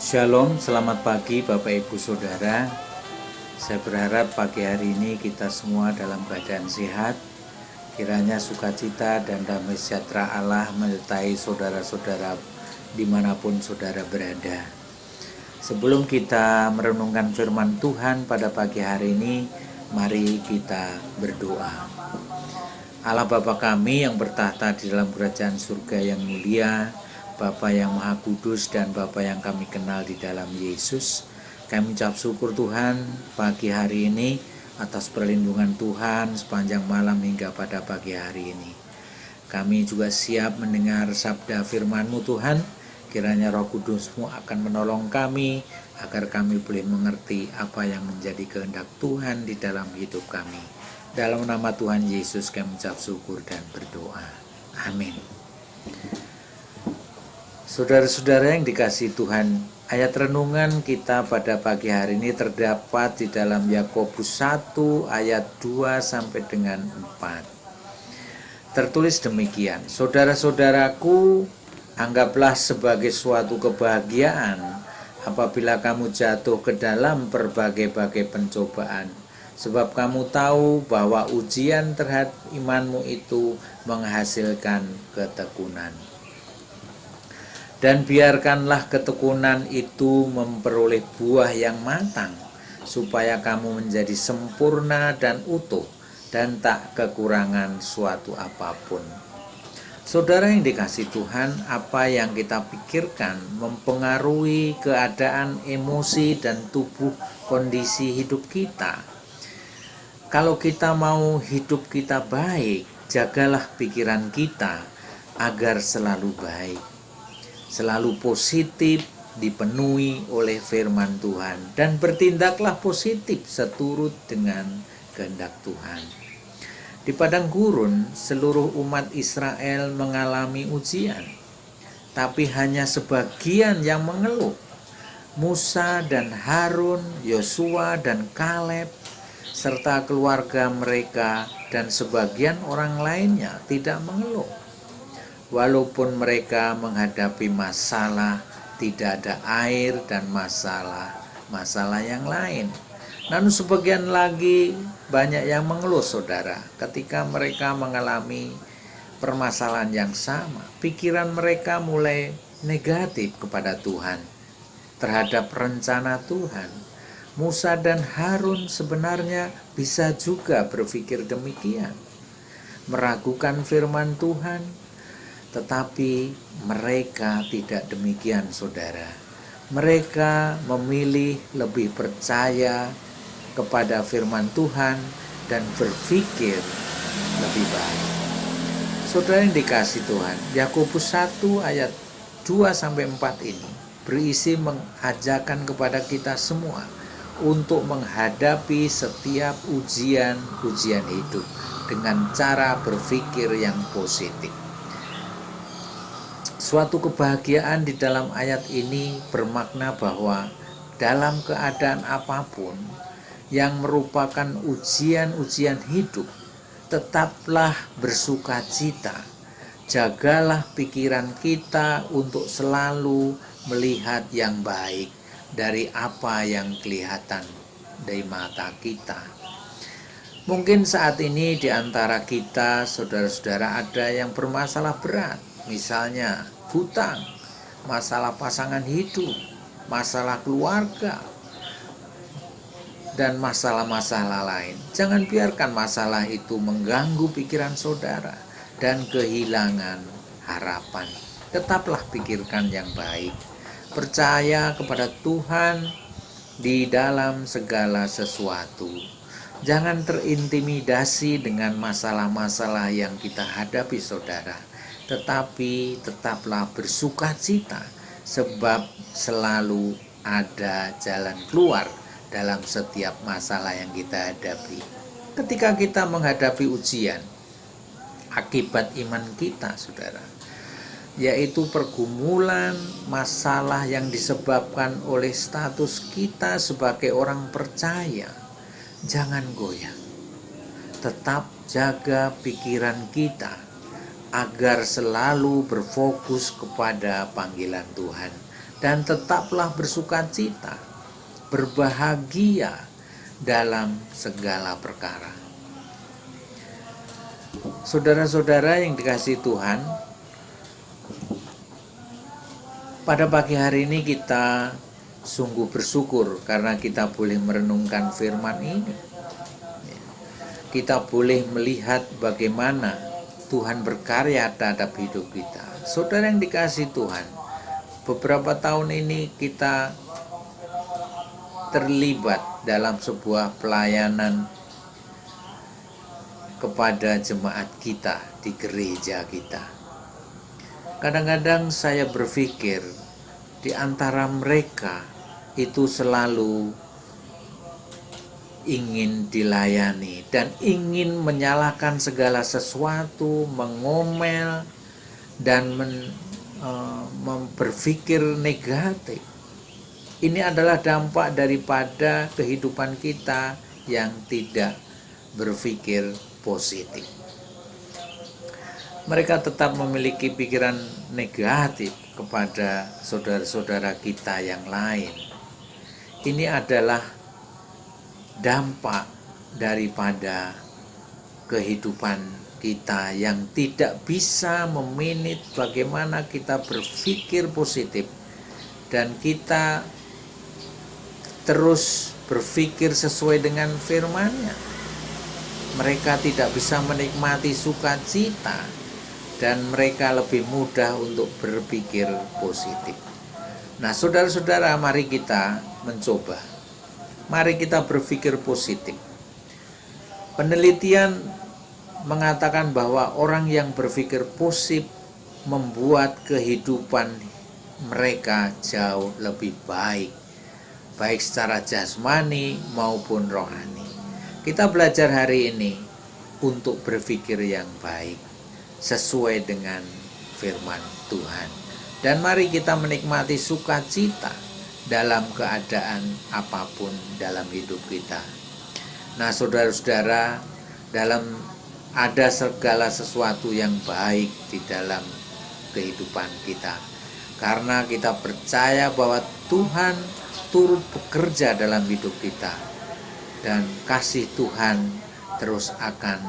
Shalom, selamat pagi Bapak Ibu Saudara. Saya berharap pagi hari ini kita semua dalam keadaan sehat. Kiranya sukacita dan damai sejahtera Allah menyertai saudara-saudara dimanapun saudara berada. Sebelum kita merenungkan firman Tuhan pada pagi hari ini, mari kita berdoa. Allah Bapa kami yang bertahta di dalam kerajaan surga yang mulia, Bapa yang Maha Kudus dan Bapa yang kami kenal di dalam Yesus, kami ucap syukur Tuhan pagi hari ini atas perlindungan Tuhan sepanjang malam hingga pada pagi hari ini. Kami juga siap mendengar sabda firman-Mu Tuhan. Kiranya Roh Kudus-Mu akan menolong kami agar kami boleh mengerti apa yang menjadi kehendak Tuhan di dalam hidup kami. Dalam nama Tuhan Yesus kami ucap syukur dan berdoa. Amin. Saudara-saudara yang dikasihi Tuhan, ayat renungan kita pada pagi hari ini terdapat di dalam Yakobus 1 ayat 2 sampai dengan 4. Tertulis demikian, saudara-saudaraku, anggaplah sebagai suatu kebahagiaan apabila kamu jatuh ke dalam berbagai-bagai pencobaan, sebab kamu tahu bahwa ujian terhadap imanmu itu menghasilkan ketekunan. Dan biarkanlah ketekunan itu memperoleh buah yang matang, supaya kamu menjadi sempurna dan utuh, dan tak kekurangan suatu apapun. Saudara yang dikasihi Tuhan, apa yang kita pikirkan mempengaruhi keadaan emosi dan tubuh kondisi hidup kita. Kalau kita mau hidup kita baik, jagalah pikiran kita agar selalu baik, selalu positif, dipenuhi oleh firman Tuhan, dan bertindaklah positif seturut dengan kehendak Tuhan. Di padang gurun, seluruh umat Israel mengalami ujian, tapi hanya sebagian yang mengeluh. Musa dan Harun, Yosua dan Kaleb, serta keluarga mereka dan sebagian orang lainnya tidak mengeluh. Walaupun mereka menghadapi masalah, tidak ada air dan masalah yang lain. Namun sebagian lagi banyak yang mengeluh, saudara, ketika mereka mengalami permasalahan yang sama. Pikiran mereka mulai negatif kepada Tuhan, terhadap rencana Tuhan. Musa dan Harun sebenarnya bisa juga berpikir demikian, meragukan firman Tuhan. Tetapi mereka tidak demikian, saudara. Mereka memilih lebih percaya kepada firman Tuhan dan berpikir lebih baik. Saudara yang dikasihi Tuhan, Yakobus 1 ayat 2-4 ini berisi mengajarkan kepada kita semua untuk menghadapi setiap ujian hidup dengan cara berpikir yang positif. Suatu kebahagiaan di dalam ayat ini bermakna bahwa dalam keadaan apapun yang merupakan ujian hidup, tetaplah bersukacita. Jagalah pikiran kita untuk selalu melihat yang baik dari apa yang kelihatan dari mata kita. Mungkin saat ini di antara kita, saudara-saudara, ada yang bermasalah berat, misalnya hutang, masalah pasangan hidup, masalah keluarga, dan masalah-masalah lain. Jangan biarkan masalah itu mengganggu pikiran saudara dan kehilangan harapan. Tetaplah pikirkan yang baik. Percaya kepada Tuhan di dalam segala sesuatu. Jangan terintimidasi dengan masalah-masalah yang kita hadapi, saudara. Tetapi tetaplah bersukacita, sebab selalu ada jalan keluar dalam setiap masalah yang kita hadapi. Ketika kita menghadapi ujian akibat iman kita, saudara, yaitu pergumulan masalah yang disebabkan oleh status kita sebagai orang percaya, jangan goyah. Tetap jaga pikiran kita agar selalu berfokus kepada panggilan Tuhan. dan tetaplah bersukacita, berbahagia dalam segala perkara. Saudara-saudara yang dikasihi Tuhan, pada pagi hari ini kita sungguh bersyukur karena kita boleh merenungkan firman ini. Kita boleh melihat bagaimana Tuhan berkarya terhadap hidup kita. Saudara yang dikasihi Tuhan, beberapa tahun ini kita terlibat dalam sebuah pelayanan kepada jemaat kita di gereja kita. Kadang-kadang saya berpikir di antara mereka itu selalu ingin dilayani dan ingin menyalahkan segala sesuatu, mengomel dan berpikir negatif. Ini adalah dampak daripada kehidupan kita yang tidak berpikir positif. Mereka tetap memiliki pikiran negatif kepada saudara-saudara kita yang lain. Ini adalah dampak daripada kehidupan kita yang tidak bisa memanage bagaimana kita berpikir positif dan kita terus berpikir sesuai dengan firman-Nya. Mereka tidak bisa menikmati sukacita dan mereka lebih mudah untuk berpikir positif. Nah, saudara-saudara, mari kita mencoba. Mari kita berpikir positif. Penelitian mengatakan bahwa orang yang berpikir positif membuat kehidupan mereka jauh lebih baik, baik secara jasmani maupun rohani. Kita belajar hari ini untuk berpikir yang baik sesuai dengan firman Tuhan. Dan mari kita menikmati sukacita dalam keadaan apapun dalam hidup kita. Nah, saudara-saudara, ada segala sesuatu yang baik di dalam kehidupan kita. Karena kita percaya bahwa Tuhan turut bekerja dalam hidup kita. Dan kasih Tuhan terus akan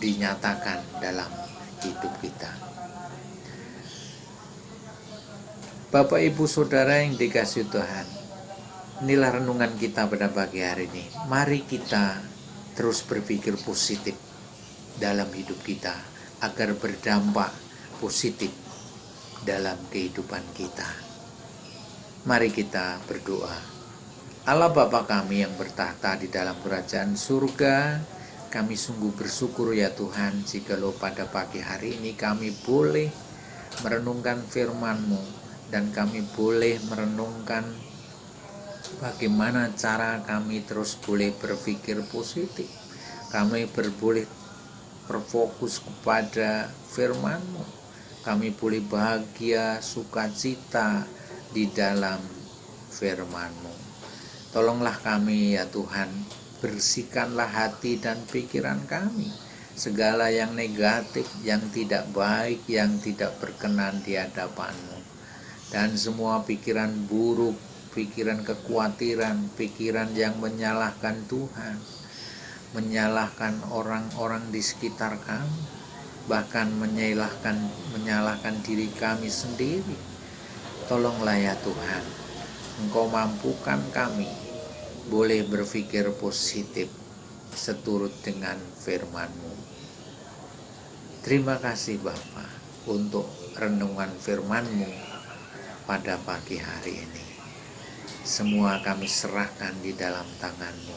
dinyatakan dalam hidup kita. Bapak, Ibu, Saudara yang dikasihi Tuhan, inilah renungan kita pada pagi hari ini. Mari kita terus berpikir positif dalam hidup kita agar berdampak positif dalam kehidupan kita. Mari kita berdoa. Allah Bapa kami yang bertahta di dalam kerajaan surga, kami sungguh bersyukur ya Tuhan jikalau pada pagi hari ini kami boleh merenungkan firman-Mu dan kami boleh merenungkan bagaimana cara kami terus boleh berpikir positif. Kami boleh berfokus kepada firman-Mu. Kami boleh bahagia, sukacita di dalam firman-Mu. Tolonglah kami ya Tuhan, bersihkanlah hati dan pikiran kami. Segala yang negatif, yang tidak baik, yang tidak berkenan di hadapan-Mu. Dan semua pikiran buruk, pikiran kekhawatiran, pikiran yang menyalahkan Tuhan, menyalahkan orang-orang di sekitar kami, bahkan menyalahkan diri kami sendiri. Tolonglah ya Tuhan, Engkau mampukan kami boleh berpikir positif seturut dengan firman-Mu. Terima kasih Bapa untuk renungan firman-Mu pada pagi hari ini. Semua kami serahkan di dalam tangan-Mu.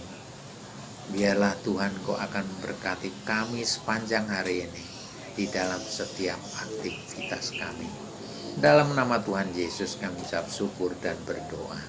Biarlah Tuhan Kau akan memberkati kami sepanjang hari ini di dalam setiap aktivitas kami. Dalam nama Tuhan Yesus kami ucap syukur dan berdoa.